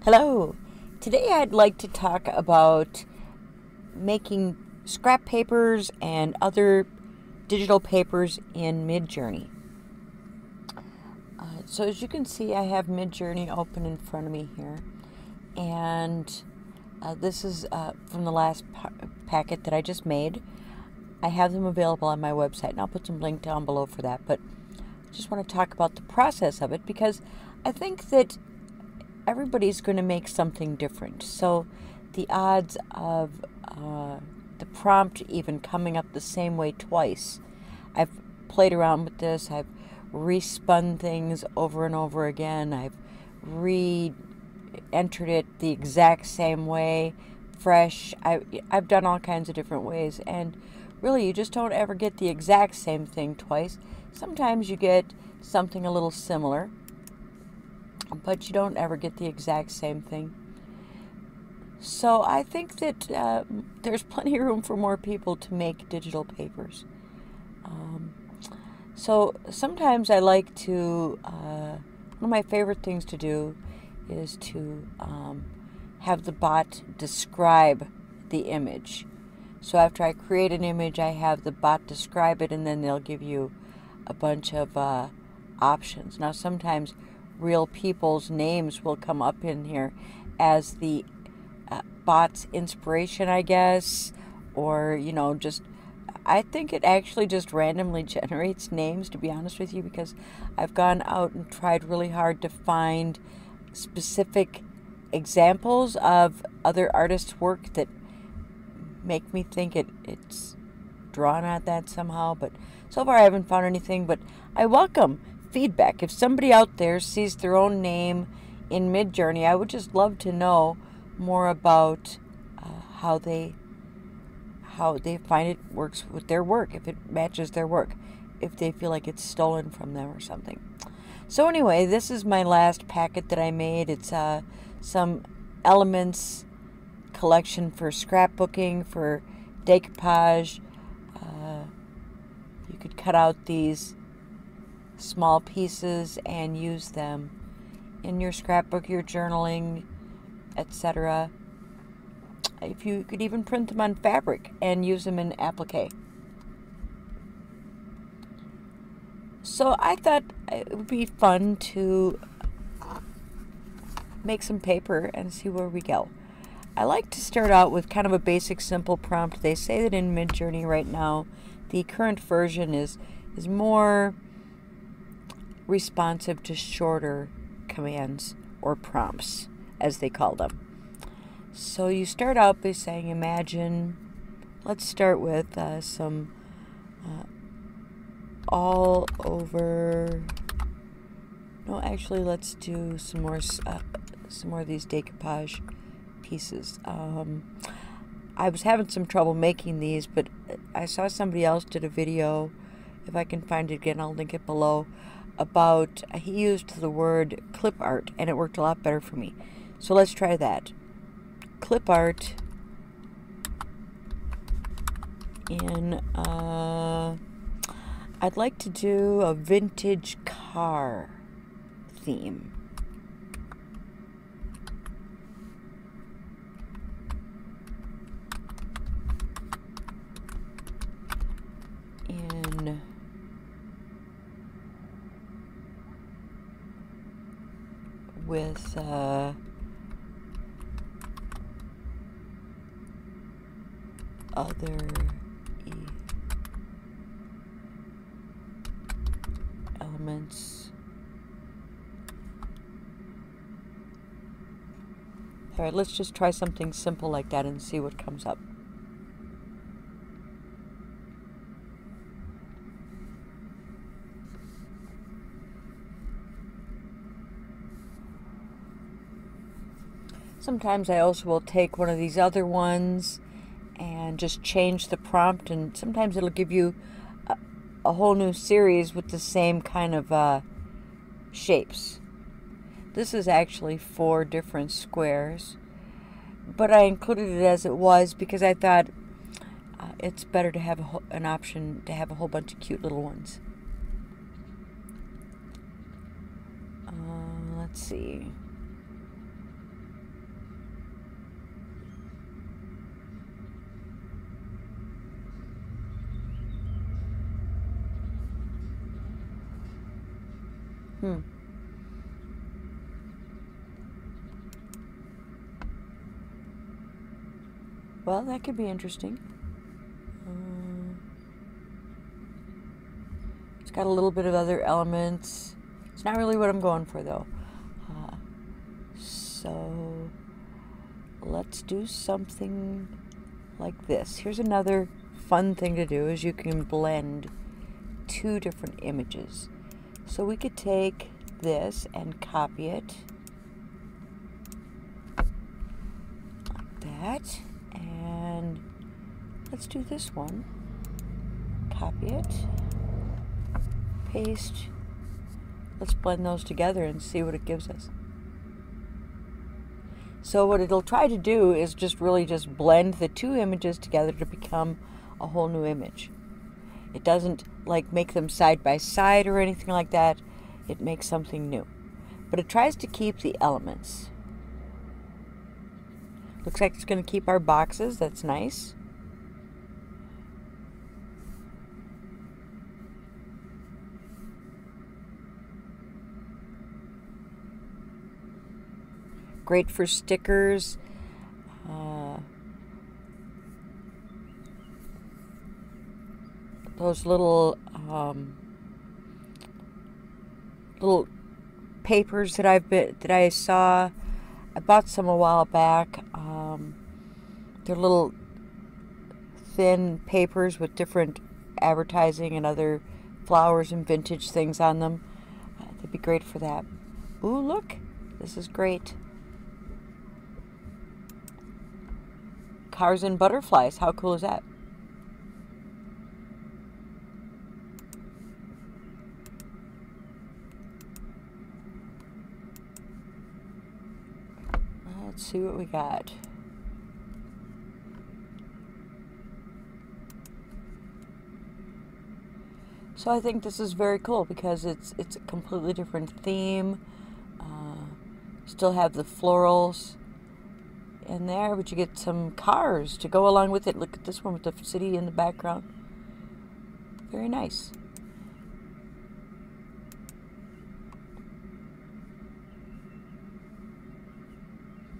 Hello. Today I'd like to talk about making scrap papers and other digital papers in Midjourney. So as you can see, I have Midjourney open in front of me here, and this is from the last packet that I just made. I have them available on my website, and I'll put some link down below for that, but I just want to talk about the process of it because I think that everybody's going to make something different. So the odds of the prompt even coming up the same way twice. I've played around with this. I've respun things over and over again. I've re-entered it the exact same way, fresh. I've done all kinds of different ways, and really you just don't ever get the exact same thing twice. Sometimes you get something a little similar, but you don't ever get the exact same thing. So I think that there's plenty of room for more people to make digital papers. So sometimes I like to, one of my favorite things to do is to have the bot describe the image. So after I create an image, I have the bot describe it, and then they'll give you a bunch of options. Now sometimes real people's names will come up in here as the bot's inspiration, I guess, or just I think it actually just randomly generates names, to be honest with you, because I've gone out and tried really hard to find specific examples of other artists' work that make me think it's drawn at that somehow, but so far I haven't found anything. But I welcome feedback. If somebody out there sees their own name in Midjourney, I would just love to know more about how they find it works with their work, if it matches their work, if they feel like it's stolen from them or something. So anyway, this is my last packet that I made. It's some elements collection for scrapbooking, for decoupage. You could cut out these small pieces and use them in your scrapbook, your journaling, etc. If you could even print them on fabric and use them in applique. So I thought it would be fun to make some paper and see where we go. I like to start out with kind of a basic, simple prompt. They say that in Midjourney right now, the current version is more responsive to shorter commands or prompts, as they call them. So you start out by saying imagine. Let's start with some all over. No, actually, let's do some more of these decoupage pieces. I was having some trouble making these, but I saw somebody else did a video. If I can find it again, I'll link it below. About he used the word clip art, and it worked a lot better for me. So let's try that. Clip art in I'd like to do a vintage car theme. In with other elements. All right, let's just try something simple like that and see what comes up. Sometimes I also will take one of these other ones and just change the prompt, and sometimes it'll give you a whole new series with the same kind of shapes. This is actually 4 different squares, but I included it as it was because I thought it's better to have an option to have a whole bunch of cute little ones. Let's see. Well, that could be interesting. It's got a little bit of other elements. It's not really what I'm going for, though. So let's do something like this. Here's another fun thing to do, is you can blend two different images. So we could take this and copy it like that, and let's do this one. Copy it, paste. Let's blend those together and see what it gives us. So what it'll try to do is just blend the two images together to become a whole new image. It doesn't like make them side by side or anything like that. It makes something new. But it tries to keep the elements. Looks like it's going to keep our boxes. That's nice. Great for stickers. Those little papers that I saw. I bought some a while back. They're little thin papers with different advertising and other flowers and vintage things on them. They'd be great for that. Ooh, look! This is great. Cars and butterflies. How cool is that? Let's see what we got. So I think this is very cool because it's a completely different theme. Still have the florals in there, but you get some cars to go along with it. Look at this one with the city in the background. Very nice.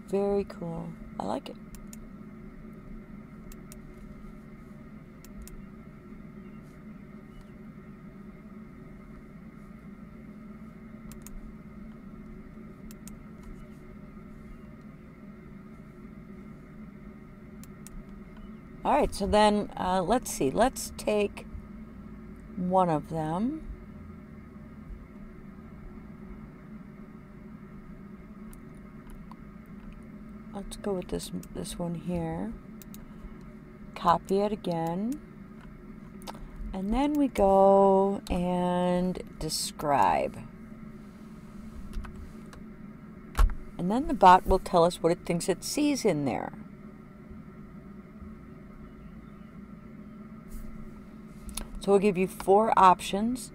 Very cool. I like it. All right, so then let's see. Let's take one of them. Let's go with this one here. Copy it again. And then we go and describe. And then the bot will tell us what it thinks it sees in there. So we'll give you 4 options.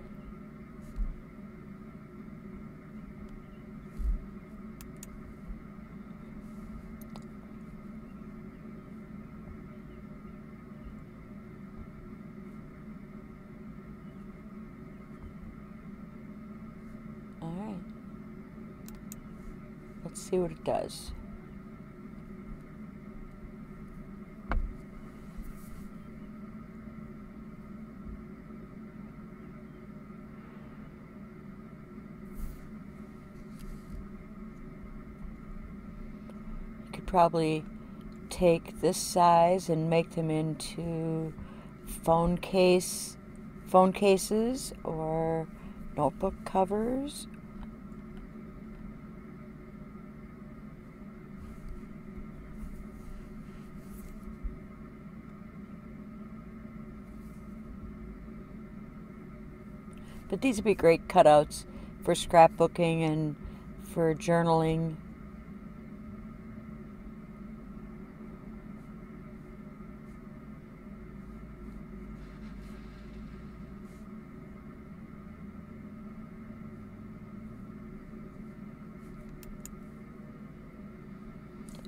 All right. Let's see what it does. Probably take this size and make them into phone cases or notebook covers. But these would be great cutouts for scrapbooking and for journaling.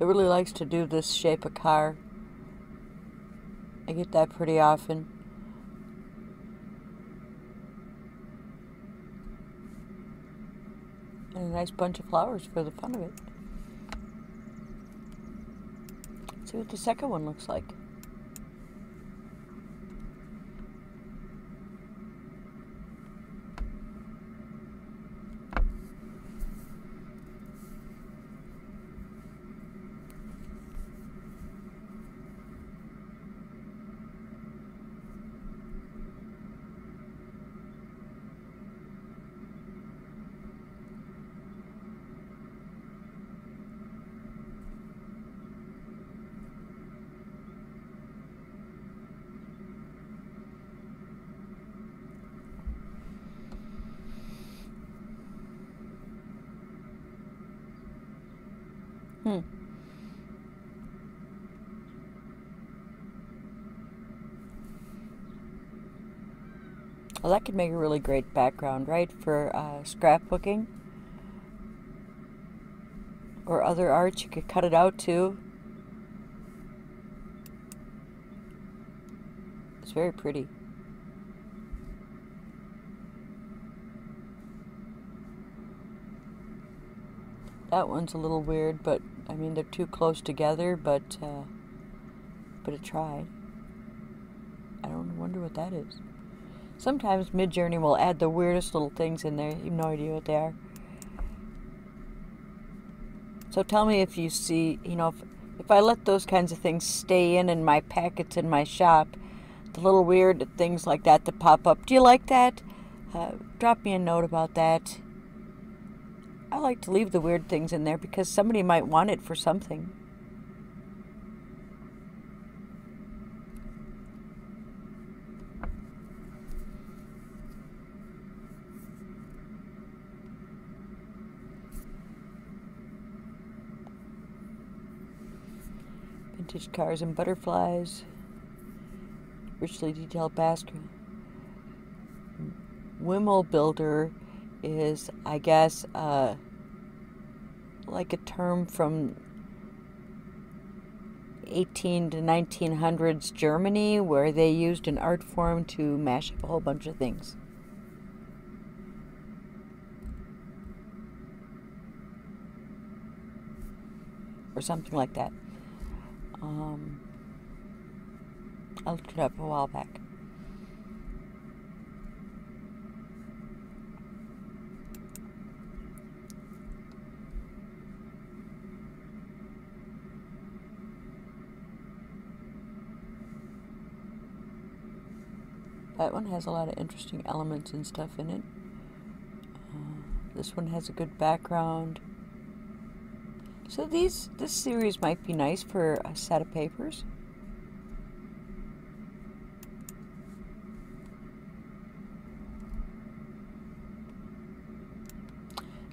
It really likes to do this shape of car. I get that pretty often. And a nice bunch of flowers for the fun of it. Let's see what the second one looks like. Well, that could make a really great background, right, for scrapbooking or other art. You could cut it out too. It's very pretty. That one's a little weird, but I mean they're too close together. But it tried. I don't wonder what that is. Sometimes Midjourney will add the weirdest little things in there. You have no idea what they are. So tell me if you see, you know, if I let those kinds of things stay in my packets in my shop, the little weird things like that pop up. Do you like that? Drop me a note about that. I like to leave the weird things in there because somebody might want it for something. Vintage cars and butterflies. Richly detailed basket. Wimmel builder is, I guess, like a term from 18 to 1900s Germany, where they used an art form to mash up a whole bunch of things. Or something like that. I looked it up a while back. That one has a lot of interesting elements and stuff in it. This one has a good background. So this series might be nice for a set of papers.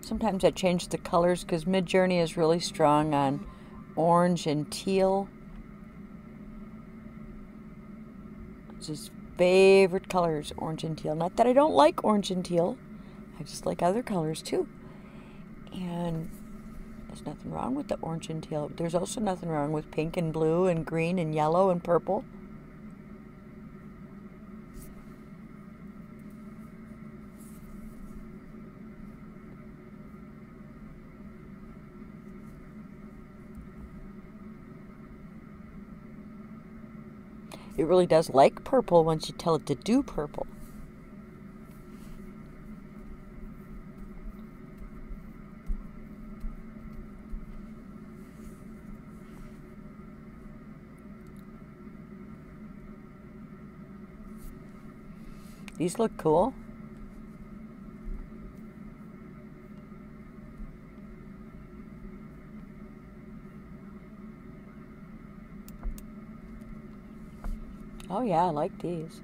Sometimes I change the colors because Midjourney is really strong on orange and teal. It's his favorite colors, orange and teal. Not that I don't like orange and teal. I just like other colors too. And there's nothing wrong with the orange and teal. There's also nothing wrong with pink and blue and green and yellow and purple. It really does like purple once you tell it to do purple. These look cool. Oh yeah, I like these.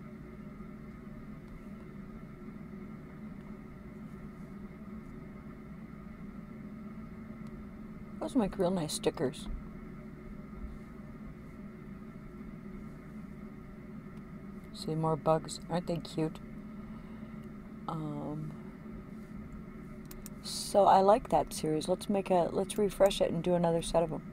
Those make real nice stickers. See more bugs. Aren't they cute? So I like that series. Let's refresh it and do another set of them.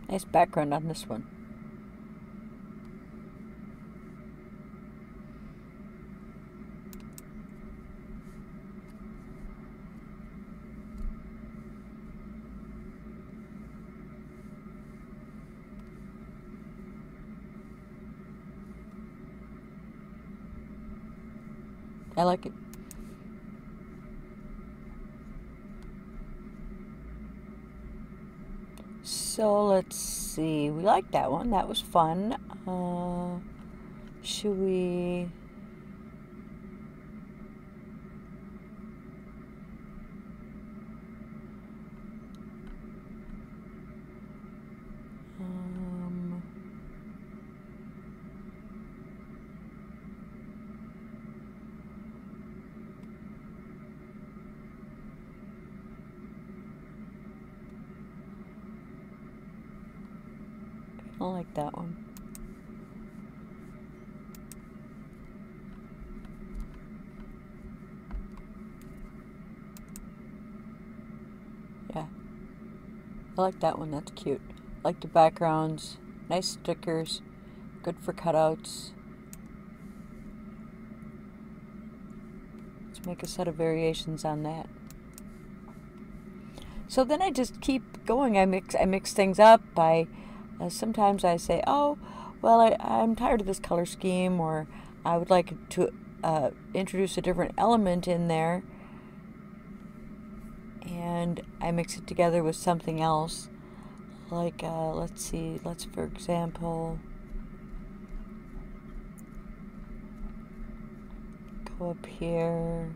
Nice background on this one. I like it. So let's see. We like that one. That was fun. Should we... I like that one. Yeah, I like that one. That's cute. I like the backgrounds. Nice stickers. Good for cutouts. Let's make a set of variations on that. So then I just keep going. I mix things up. Sometimes I say, oh, well, I'm tired of this color scheme, or I would like to introduce a different element in there, and I mix it together with something else. Like, let's see, for example, go up here.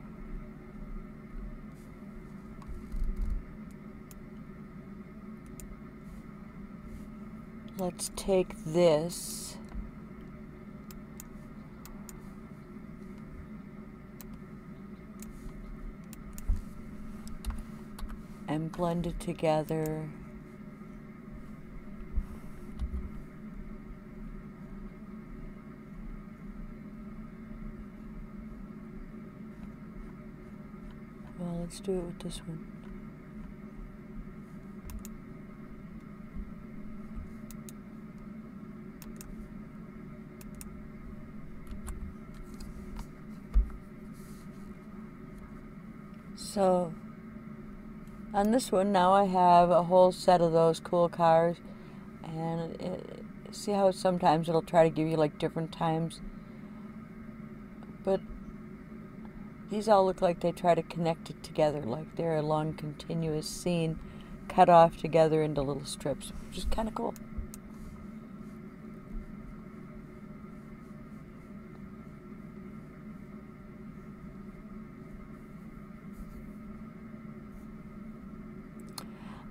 Let's take this and blend it together. Well, let's do it with this one. So on this one now I have a whole set of those cool cars, and see how sometimes it'll try to give you like different times, but these all look like they try to connect it together, like they're a long continuous scene cut off together into little strips, which is kind of cool.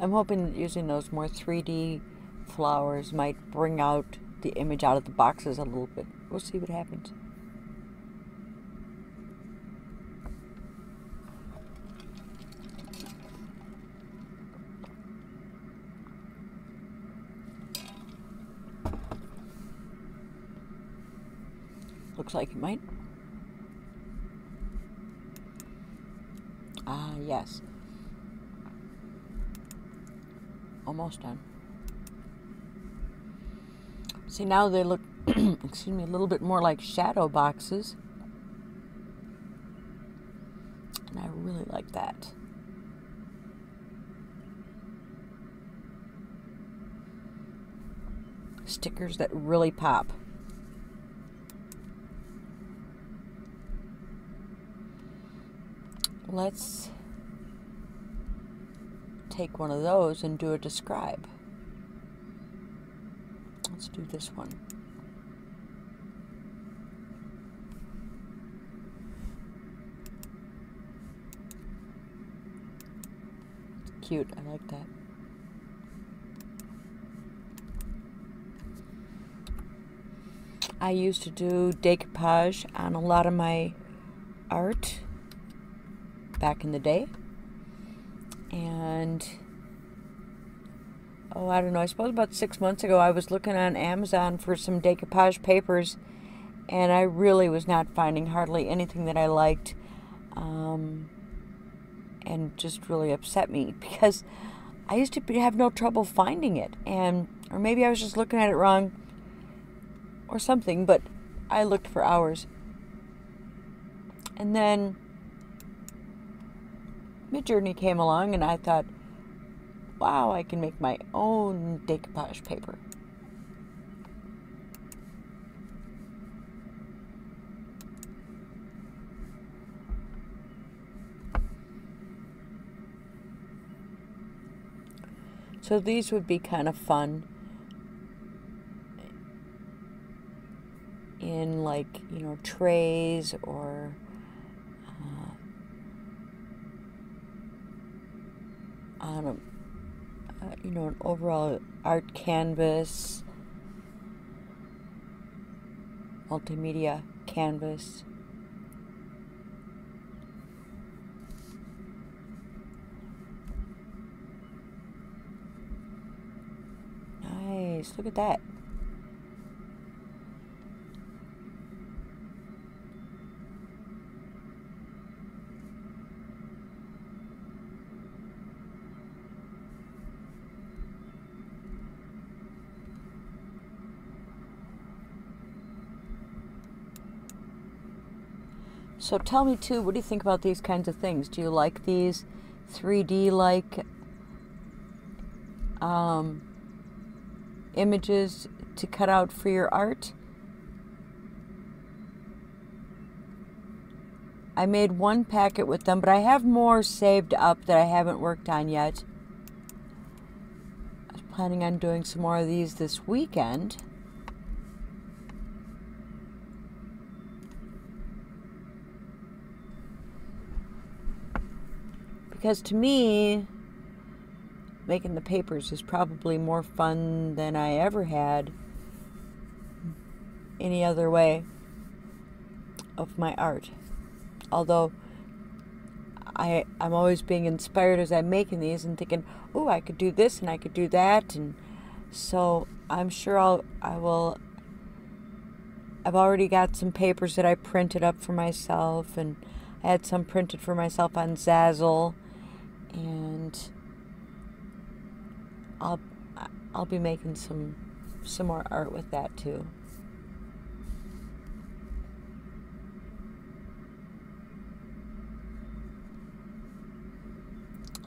I'm hoping that using those more 3D flowers might bring out the image out of the boxes a little bit. We'll see what happens. Looks like it might. Ah, yes. Almost done. See, now they look, excuse me, a little bit more like shadow boxes. And I really like that. Stickers that really pop. Let's take one of those and do a describe. Let's do this one. It's cute, I like that. I used to do decoupage on a lot of my art back in the day. And oh, I don't know, I suppose about 6 months ago I was looking on Amazon for some decoupage papers, and I really was not finding hardly anything that I liked, and just really upset me, because I used to have no trouble finding it, or maybe I was just looking at it wrong or something, but I looked for hours. And then Midjourney came along and I thought, wow, I can make my own decoupage paper. So these would be kind of fun in, like, you know, trays or on a, you know, an overall art canvas, multimedia canvas. Nice, look at that. So tell me too, what do you think about these kinds of things? Do you like these 3D like images to cut out for your art? I made one packet with them, but I have more saved up that I haven't worked on yet. I was planning on doing some more of these this weekend. Because to me, making the papers is probably more fun than I ever had any other way of my art. Although I'm always being inspired as I'm making these and thinking, oh, I could do this and I could do that. And so I'm sure I've already got some papers that I printed up for myself, and I had some printed for myself on Zazzle. And I'll be making some more art with that too.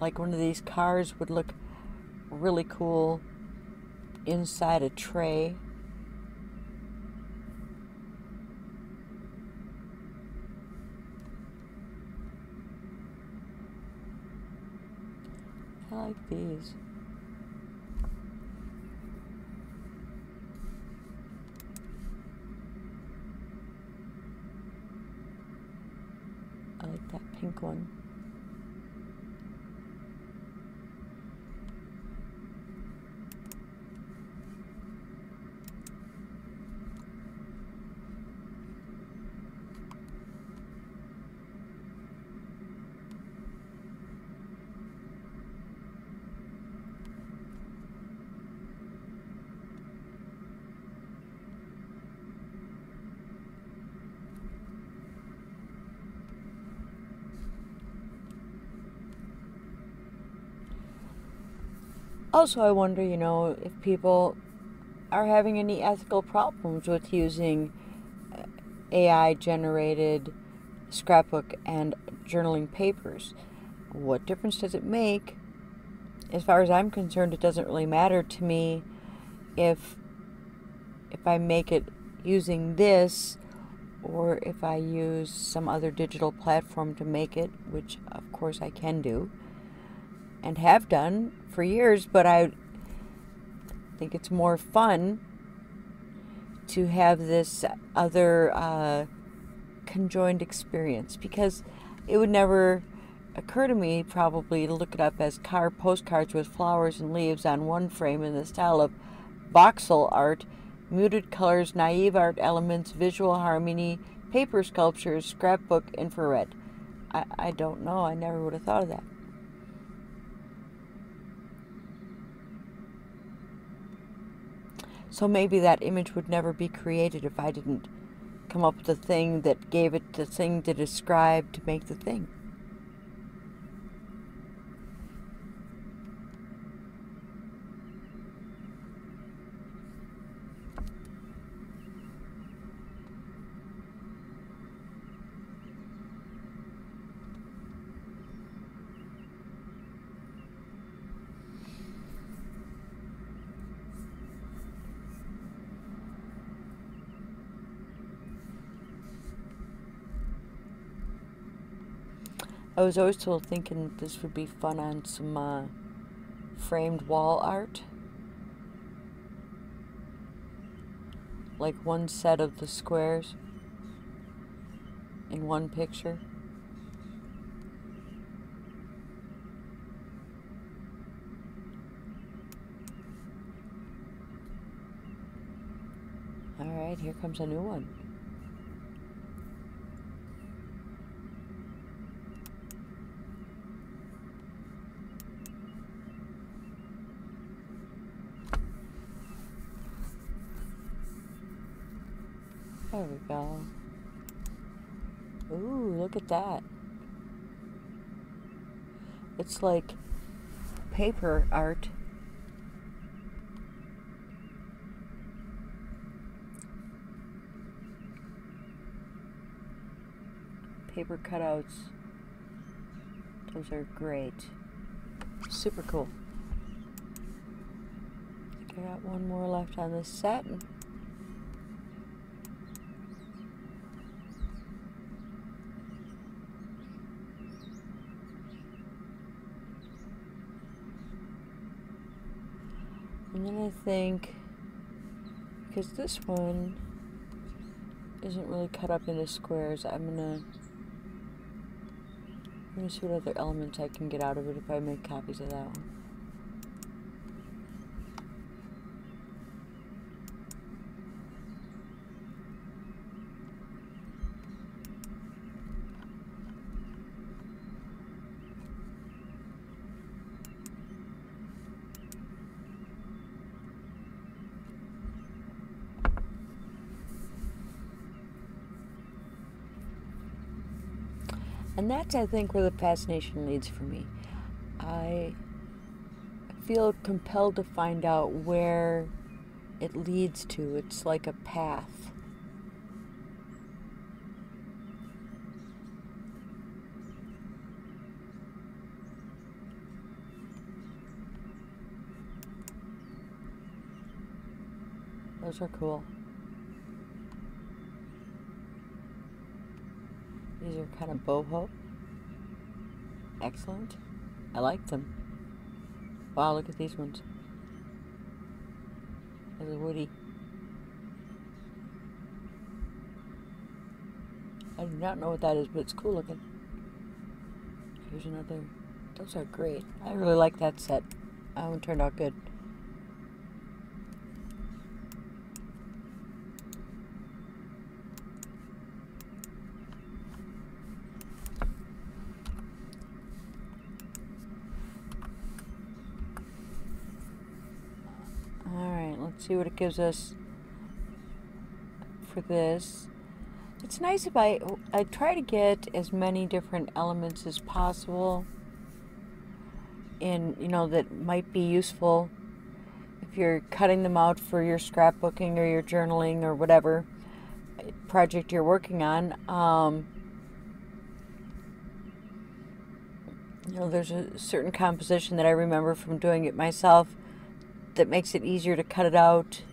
Like one of these cars would look really cool inside a tray. I like these. I like that pink one. Also, I wonder, you know, if people are having any ethical problems with using AI-generated scrapbook and journaling papers. What difference does it make? As far as I'm concerned, it doesn't really matter to me if I make it using this or if I use some other digital platform to make it, which of course I can do and have done for years, but I think it's more fun to have this other conjoined experience, because it would never occur to me probably to look it up as postcards with flowers and leaves on one frame in the style of voxel art, muted colors, naive art elements, visual harmony, paper sculptures, scrapbook, infrared. I don't know. I never would have thought of that. So maybe that image would never be created if I didn't come up with the thing that gave it the thing to describe to make the thing. I was always told thinking this would be fun on some framed wall art. Like one set of the squares in one picture. Alright, here comes a new one. There we go. Ooh, look at that. It's like paper art. Paper cutouts. Those are great. Super cool. I think I got one more left on this set. And then I think, because this one isn't really cut up into squares, I'm gonna see what other elements I can get out of it if I make copies of that one. And that's, I think, where the fascination leads for me. I feel compelled to find out where it leads to. It's like a path. Those are cool. These are kind of boho. Excellent. I like them. Wow, look at these ones. There's a woody. I do not know what that is, but it's cool looking. Here's another. Those are great. I really like that set. That one turned out good. Let's see what it gives us for this. It's nice if I try to get as many different elements as possible, and that might be useful if you're cutting them out for your scrapbooking or your journaling or whatever project you're working on. There's a certain composition that I remember from doing it myself that makes it easier to cut it out.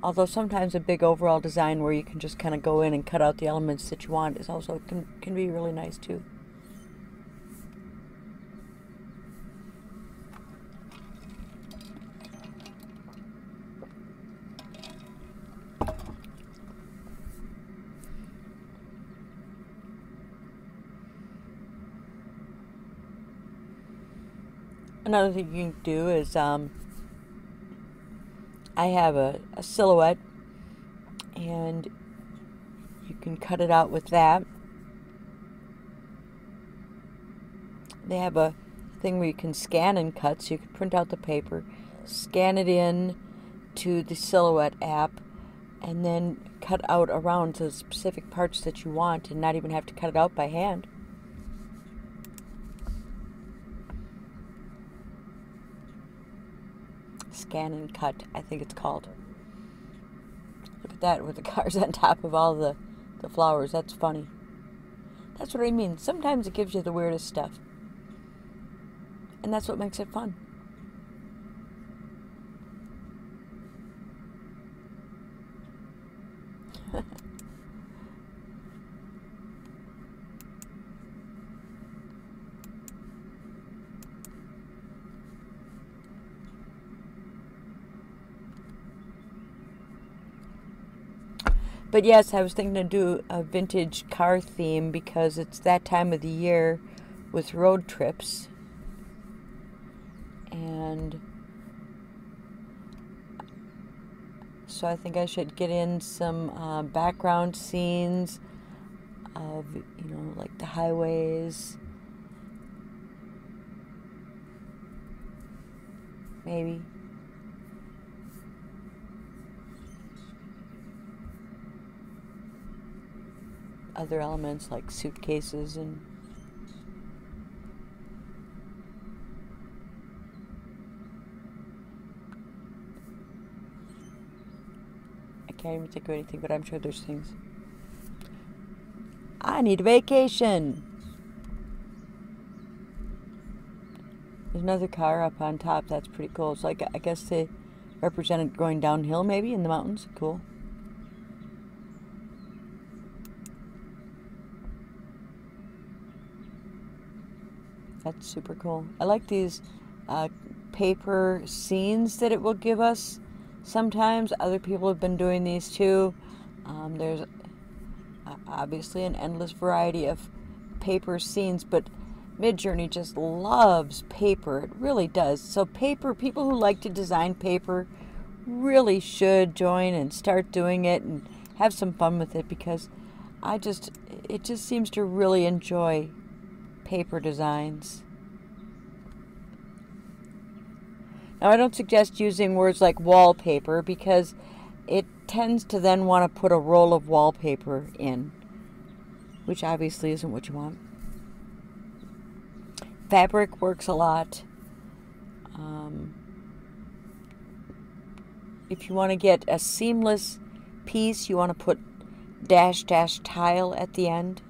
Although sometimes a big overall design where you can just kind of go in and cut out the elements that you want is also can be really nice too. Another thing you can do is I have a silhouette, and you can cut it out with that. They have a thing where you can scan and cut, so you can print out the paper, scan it in to the silhouette app, and then cut out around the specific parts that you want and not even have to cut it out by hand. Scan and cut, I think it's called. Look at that with the cars on top of all the flowers. That's funny. That's what I mean. Sometimes it gives you the weirdest stuff. And that's what makes it fun. But yes, I was thinking to do a vintage car theme because it's that time of the year with road trips. And so I think I should get in some background scenes of, like the highways. Maybe. Other elements like suitcases and I can't even think of anything, but I'm sure there's things. I need a vacation. There's another car up on top. That's pretty cool. It's like, I guess they represented going downhill maybe in the mountains. Cool. That's super cool. I like these paper scenes that it will give us sometimes. Other people have been doing these too. There's obviously an endless variety of paper scenes, but Midjourney just loves paper. It really does. So paper, people who like to design paper really should join and start doing it and have some fun with it, because it just seems to really enjoy paper designs. Now, I don't suggest using words like wallpaper because it tends to then want to put a roll of wallpaper in, which obviously isn't what you want. Fabric works a lot. If you want to get a seamless piece, you want to put dash dash tile at the end.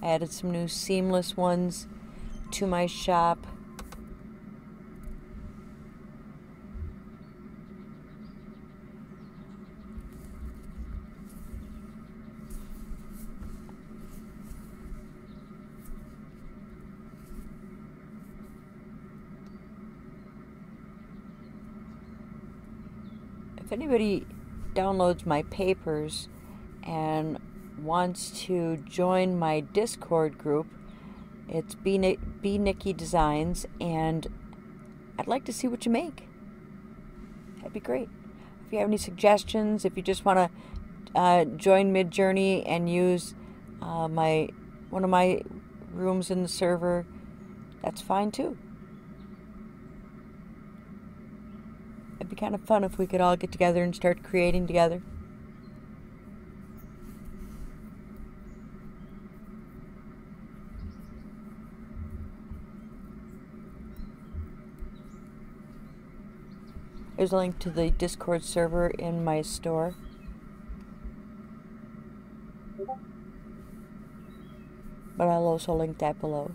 I added some new seamless ones to my shop. If anybody downloads my papers and wants to join my Discord group, it's B.NikiDesigns, and I'd like to see what you make. That'd be great. If you have any suggestions, if you just want to join Midjourney and use one of my rooms in the server, that's fine too. It'd be kind of fun if we could all get together and start creating together. There's a link to the Discord server in my store. But I'll also link that below.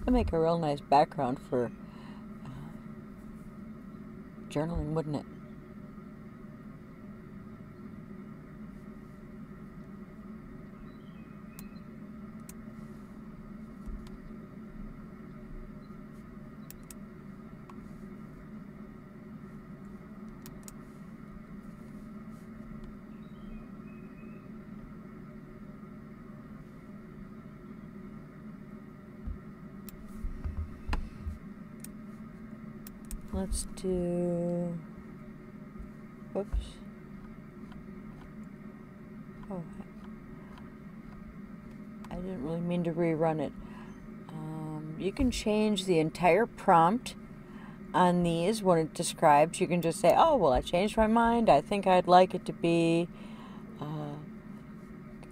It'd make a real nice background for journaling, wouldn't it? Let's do, whoops, oh, I didn't really mean to rerun it. you can change the entire prompt on these when it describes. You can just say, oh, well, I changed my mind. I think I'd like it to be,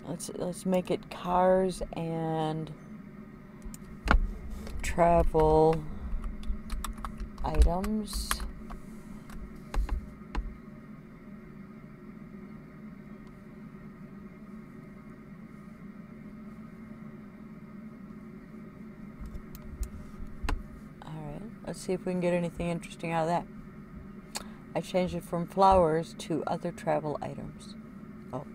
let's make it cars and travel items. Let's see if we can get anything interesting out of that. I changed it from flowers to other travel items. Oh,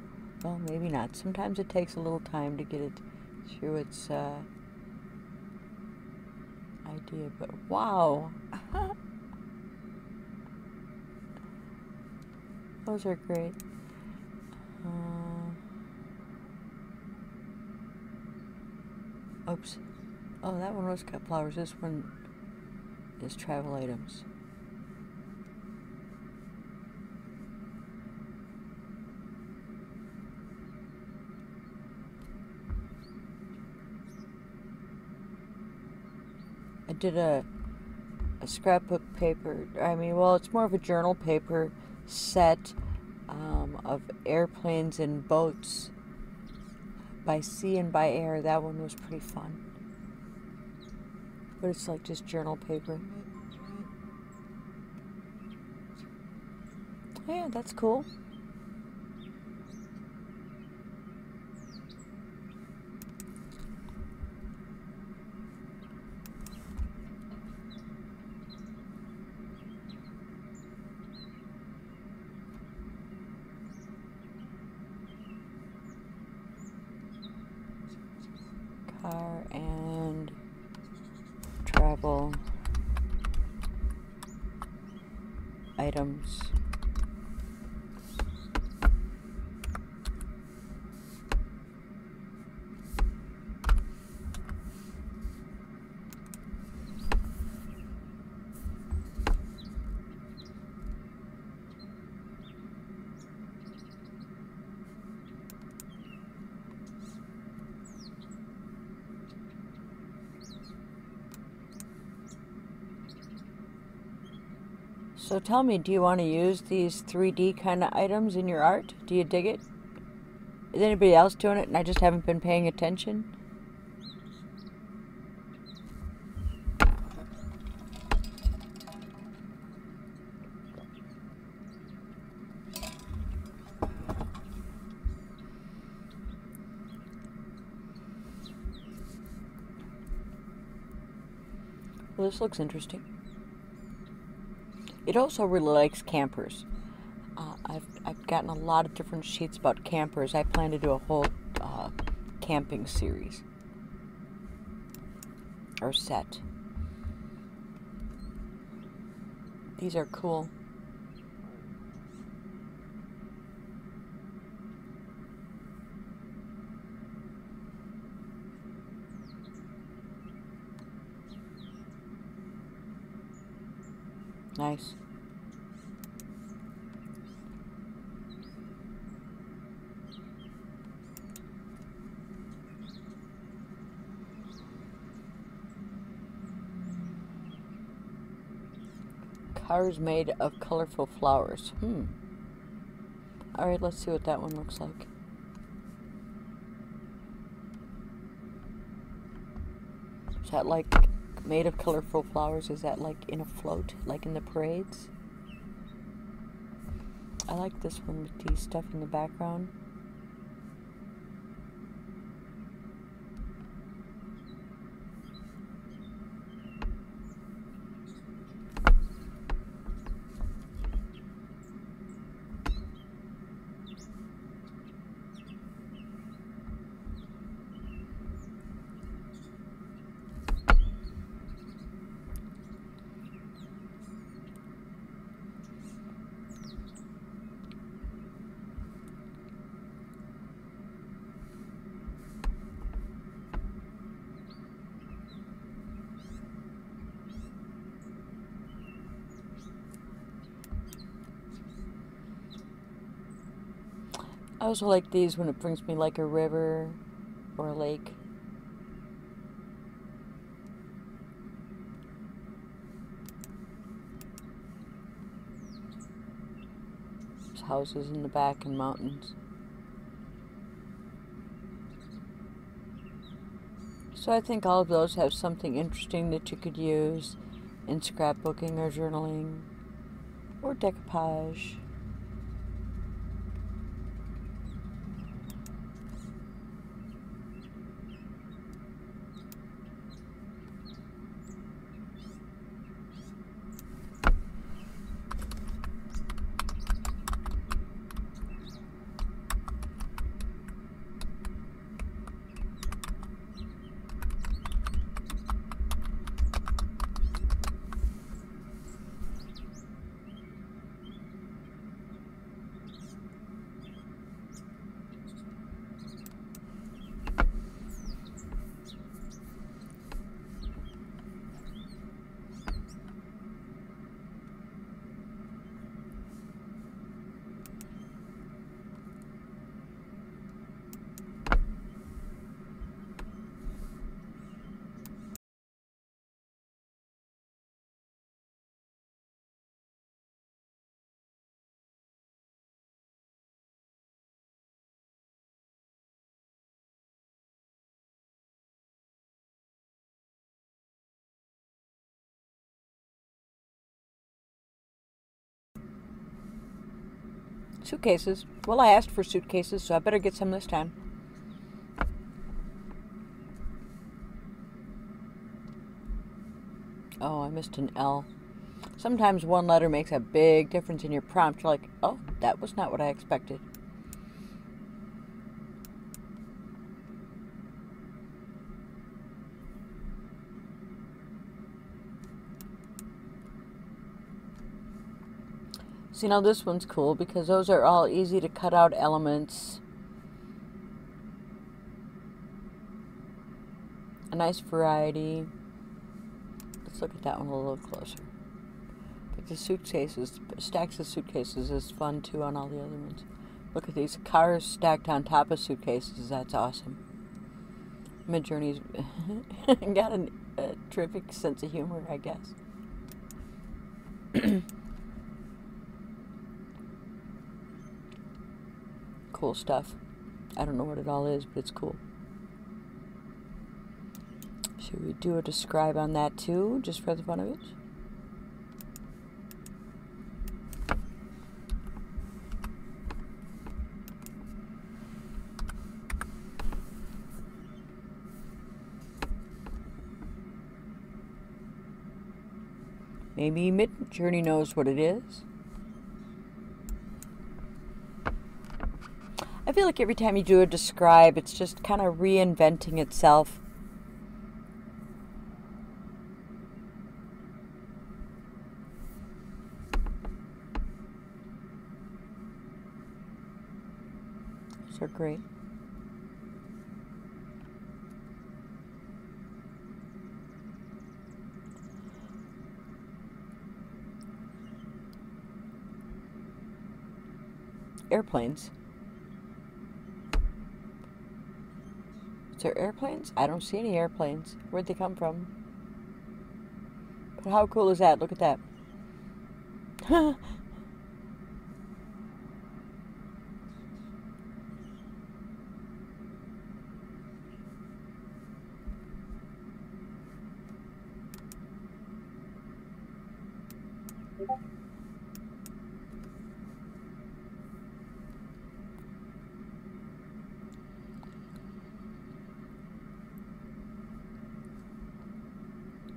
well, maybe not. Sometimes it takes a little time to get it through its idea, but wow. Those are great. Oops. Oh, that one was cut flowers. This one is travel items. I did a scrapbook paper. I mean, well, it's more of a journal paper set of airplanes and boats by sea and by air. That one was pretty fun. But it's like just journal paper. Oh, yeah, that's cool. Car and travel items. So tell me, do you want to use these 3D kind of items in your art? Do you dig it? Is anybody else doing it and I just haven't been paying attention? Well, this looks interesting. It also really likes campers. I've gotten a lot of different sheets about campers. I plan to do a whole camping series or set. These are cool. Nice. Cars made of colorful flowers. Alright, let's see what that one looks like. Is that like made of colorful flowers? Is that like in a float, like in the parades? I like this one with the stuff in the background. I also like these when it brings me like a river or a lake. There's houses in the back and mountains. So I think all of those have something interesting that you could use in scrapbooking or journaling or decoupage. Suitcases. Well, I asked for suitcases, so I better get some this time. Oh, I missed an L. Sometimes one letter makes a big difference in your prompt. You're like, oh, that was not what I expected. See, now this one's cool because those are all easy to cut out elements. A nice variety. Let's look at that one a little closer. But the suitcases, stacks of suitcases is fun too on all the other ones. Look at these cars stacked on top of suitcases. That's awesome. Midjourney's got a terrific sense of humor, I guess. Cool stuff. I don't know what it all is, but it's cool. Should we do a describe on that too, just for the fun of it? Maybe Midjourney knows what it is. I feel like every time you do a describe, it's just kind of reinventing itself. Those are great. Airplanes. Is there airplanes? I don't see any airplanes. Where'd they come from? But how cool is that? Look at that.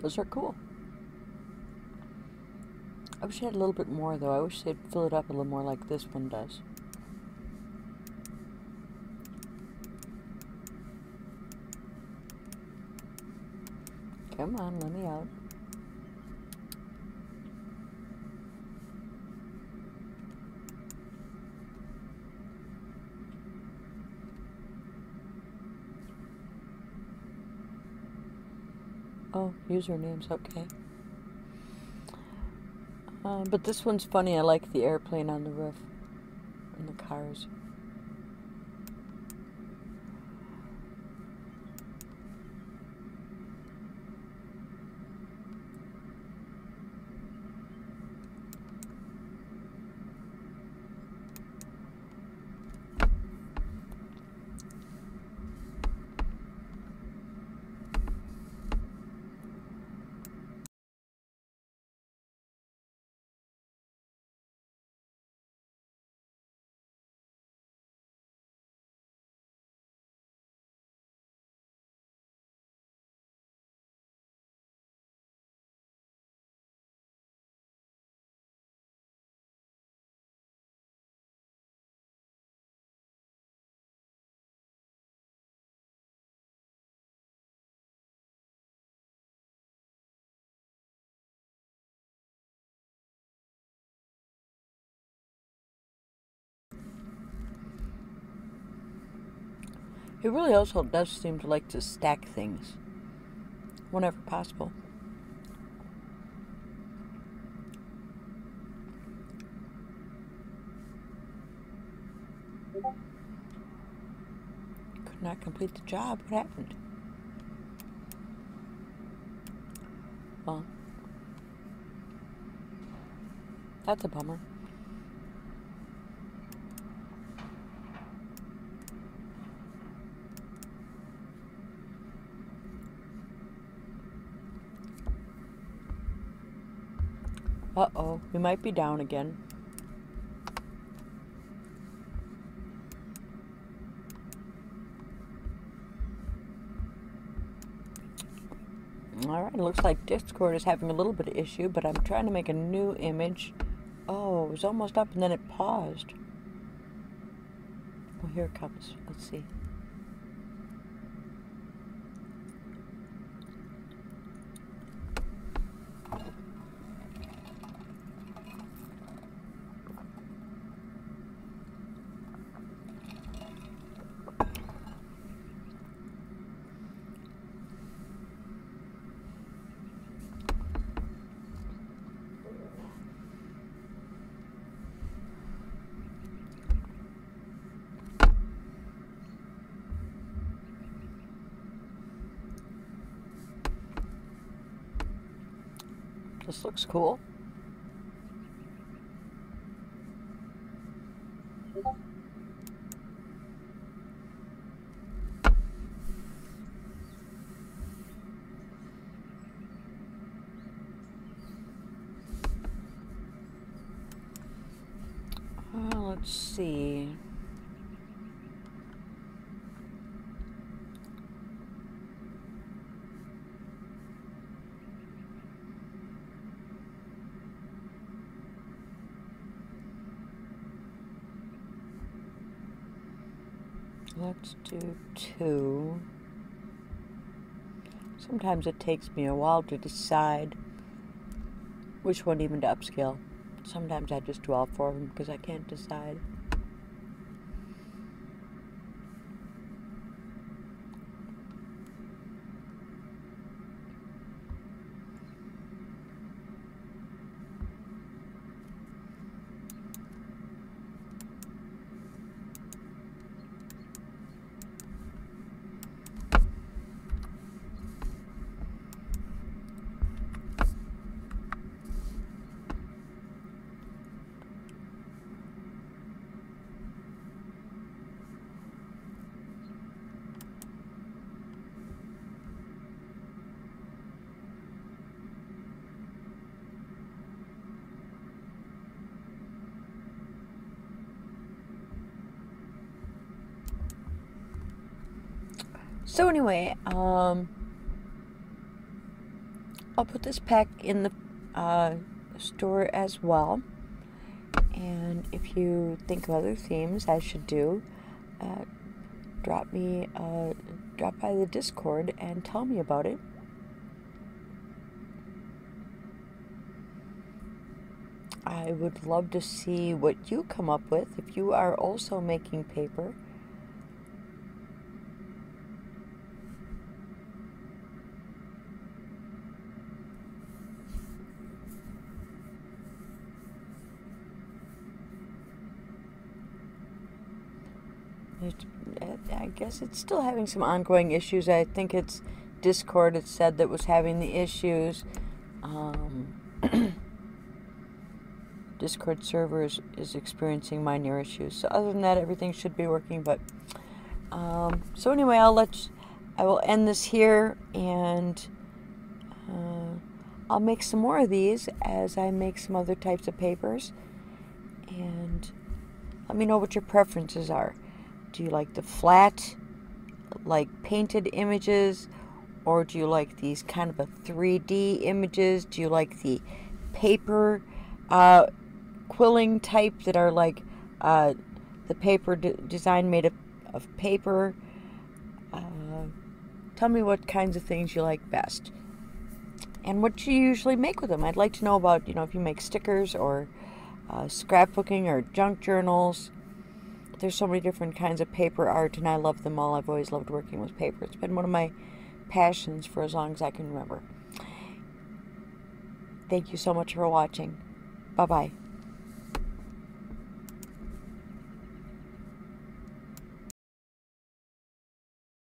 Those are cool. I wish I had a little bit more, though. I wish they'd fill it up a little more like this one does. Come on, let me out. Oh, usernames, okay. But this one's funny. I like the airplane on the roof and the cars. He really also does seem to like to stack things whenever possible. Could not complete the job. What happened? Well, that's a bummer. Uh-oh, we might be down again. Alright, it looks like Discord is having a little bit of issue, but I'm trying to make a new image. Oh, it was almost up and then it paused. Well, here it comes. Let's see. This looks cool. Let's see. Let's do 2. Sometimes it takes me a while to decide which one even to upscale. Sometimes I just do all 4 of them because I can't decide. So anyway, I'll put this pack in the store as well. And if you think of other themes I should do, drop by the Discord and tell me about it. I would love to see what you come up with if you are also making paper. I guess it's still having some ongoing issues. I think it's Discord, it said, that was having the issues. Discord server is experiencing minor issues. So other than that, everything should be working. But so anyway, I will end this here, and I'll make some more of these as I make some other types of papers. And let me know what your preferences are. Do you like the flat, like painted images, or do you like these kind of a 3D images? Do you like the paper quilling type that are like the paper design made of paper? Tell me what kinds of things you like best and what you usually make with them. I'd like to know about, if you make stickers or scrapbooking or junk journals. there's so many different kinds of paper art, and I love them all. I've always loved working with paper. It's been one of my passions for as long as I can remember. Thank you so much for watching. Bye-bye.